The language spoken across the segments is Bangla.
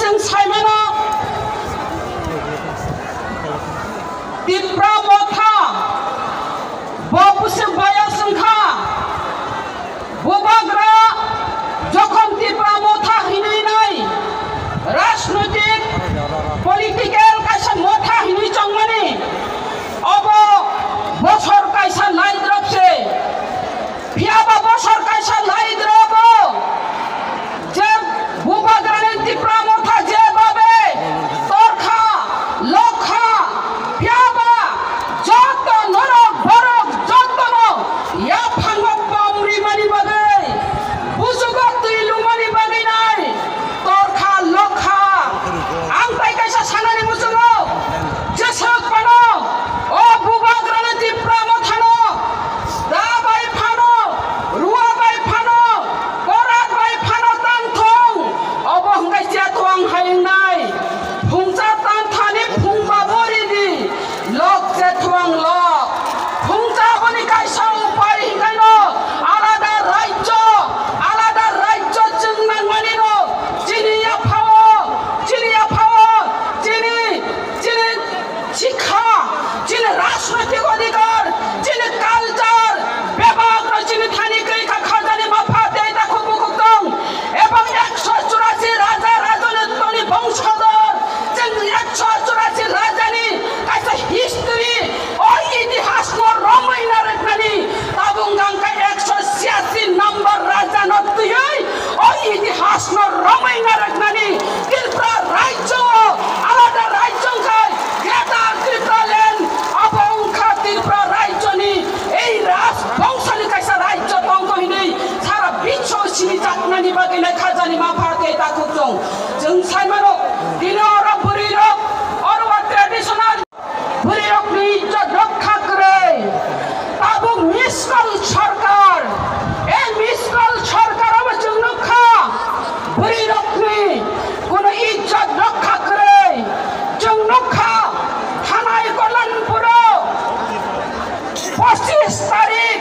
जों साइमाना तिप्रा मथा बपुसे बाया संखा बुबाग्रा যখন তিপ্রা মথা হিনি নাই রাজনৈতিক পলিটিক্যাল কাইসা মথা হিনি চংমানি অব বছর কাইসা লাইদ্রবছে ফিয়াবা বছর কাইসা লাইদ্রব যে বুবাগ্রানি তিপ্রা মথা যেভাবে তরখা লক্ষা ফিয়াবা যত নরক বরক যত ইয়া ফাঙ্গক পামরি মানি বাগে বুজুগক তুই লুমানি বাগে নাই তরখা লক্ষা আং তাই কাইসা সানানি বুজুগো যেসক পানো ও বুবাগ্রানি তিপ্রা মথানো দা বাই ফানো রুয়া বাই ফানো করাক বাই ফানো তানথং অবহংগাই চেতওয়াং হাইং নাই ফুংচা তানথানি ফুংবা বরিদি লক চেতওয়াং লক ফুংচা বনি কাইসা উপায় হিংগাইনো আলাদা রাজ্য চিংনাংমানিনো চিনিয়া ফাও চিনি শিক্ষা চিনি রাজনৈতিক অধিকার চিনি কালচার বেবাগ্র চিনি থানি কৈখা খাজানি মাফা দেয় দেখো মুখুকদং এবং 184 রাজা রাজনীতি বংশধর जों 184 রাজানি কাইসা হিস্টরি ও ইতিহাস ন রমাইনা রেখনানি তাবুংগাংকা 186 নাম্বার রাজা নতুই ও ইতিহাস ন রমাইনা রেখনানি ত্রিপুরা রাজ্য আলাদা রাজ্যংখাই গ্রেটার ত্রিপুরা ল্যান্ড অবংখা ত্রিপুরা রাজ্যনি এই রাজ বংশনি কাইসা রাজ্য দংকহিনি সারা বিশ্ব সিনি জাতনানি বাগিনা খাজানি মাফাতে তাকুজং जों साइमानो दिनो और बुरिरक और ट्रेडिशनल बुरिरक नि इज्जत रक्षा करे ताबु मिसकल सरकार ए मिसकल सरकार अब जों रक्षा बुरिरक नि कोनो इज्जत रक्षा करे जों रक्षा थानाय कल्याणपुर 25 तारिख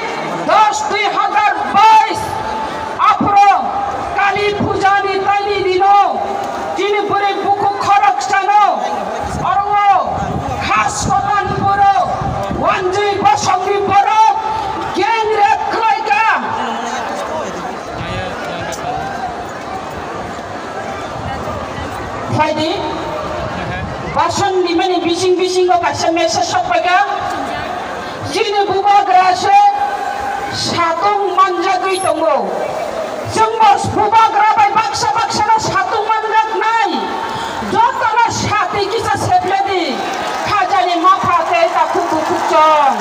10/2022 अपरो काली पूजानी ताइनी दिनो তিনি পরে বুকু খরক স্থানো আর ও খাস কল্যাণপুর ওয়ানজি বসঙ্গি পর গ্যাং রেপ খলাইকা ফাইদি বাসন নিমানি বিসিং ও কাছে মেসেজ সপাইকা যিনি বুবাগ্রাসে সাতং মানজাগৈ দङ जोंबो बुबाग्रा बाय बाक्सा ना सातुं मानजाक नाय जतना साथि किसा सेफ्लेदि खाजानि माफाते दाखु बुखुजों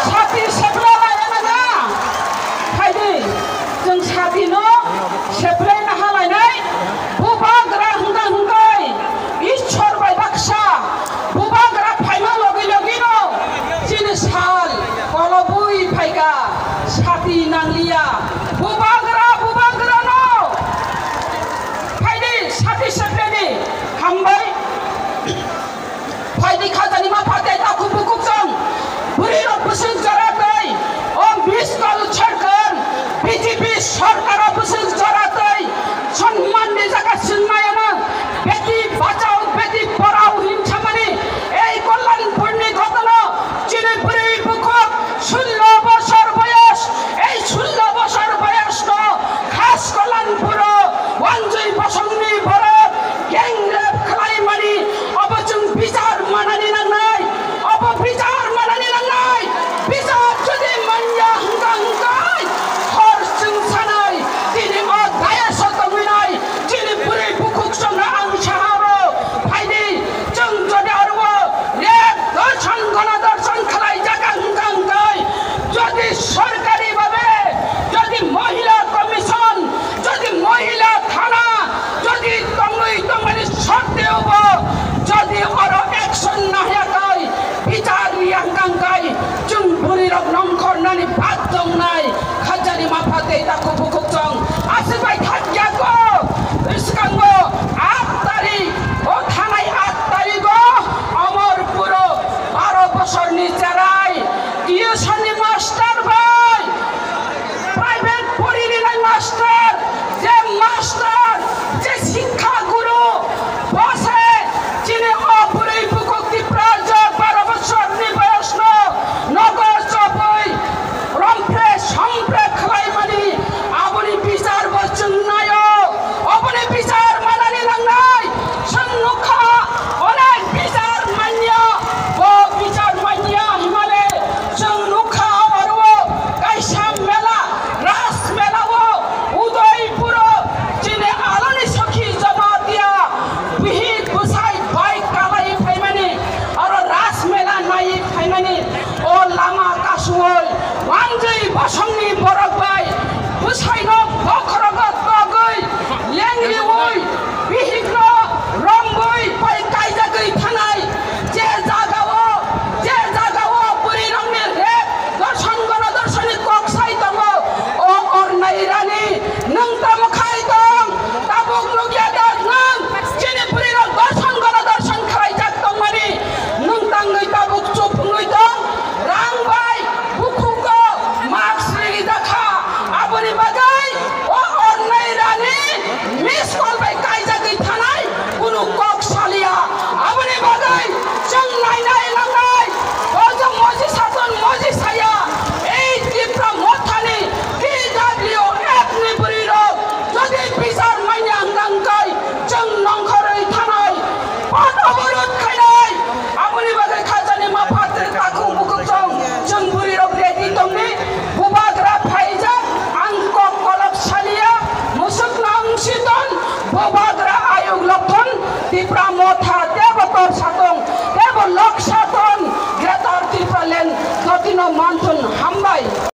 साथि सेफ्ला लायना ना फायदि जों साथि न सेफ्लायना हालायनाय बुबाग्रा हुंगाय ईश्वर बाय बाक्सा बुबाग्रा फाइमा लगि न जिनि साल कलबुइ फाइगा साथि नांलिया बुबाग्रा न फाइदि साथि सेफ्लेदि हामबाय फाइदि खाजानि माफाते दाखु बुखुजों बुरिरक बुसुं जरातै ओ मिसकल सरकार बीजेपी सरकार बुसुं जरातै सम्माननि जागा सिंनाय